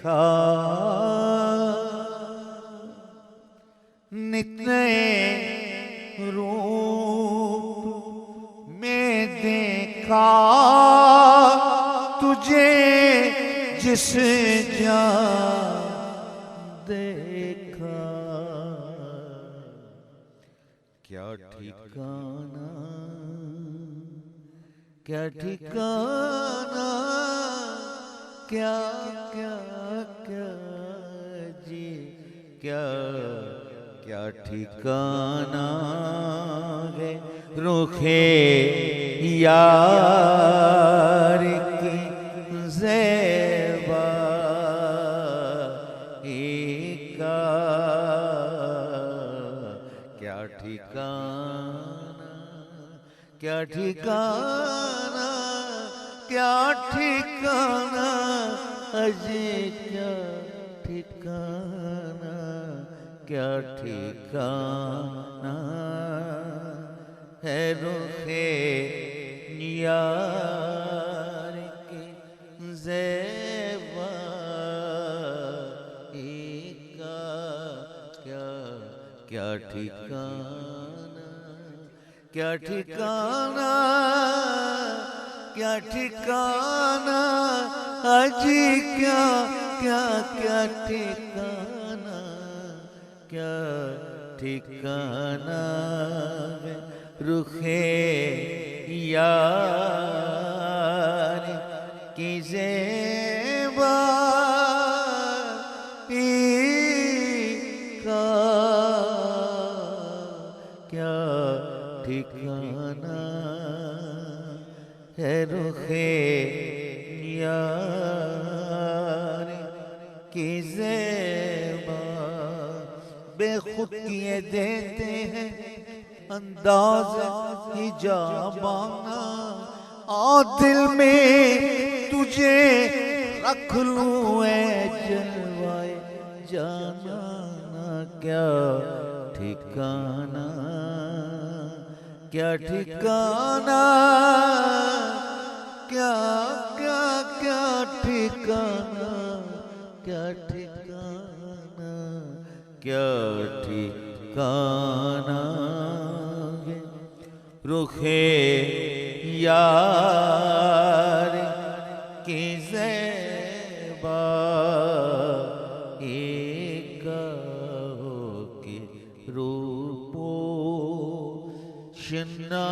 देखा नित नए रूप में देखा तुझे जिस जान देखा। क्या ठिकाना क्या ठिकाना क्या क्या क्या जी क्या क्या ठिकाना है रुखे यार की ज़ेबा का। क्या ठिकाना क्या ठिकाना क्या ठिकाना अजी क्या ठिकाना क्या ठिकाना है रुखे यार की ज़ेबा का। क्या क्या ठिकाना क्या ठिकाना क्या ठिकाना अजी क्या क्या क्या ठिकाना क्या ठिकाना रुखे यार की ज़ेबा का। क्या ठिकाना है रुखे यार की ज़ेबा। बेखुद किए देते हैं अंदाज़ हिजाबाना और दिल में तुझे रख लूं ऐ जलवाए जाना। क्या ठिकाना क्या ठिकाना क्या क्या क्या ठिकाना क्या ठिकाना क्या ठिकाना रुखे यार की ज़ेबा की रूपो शना।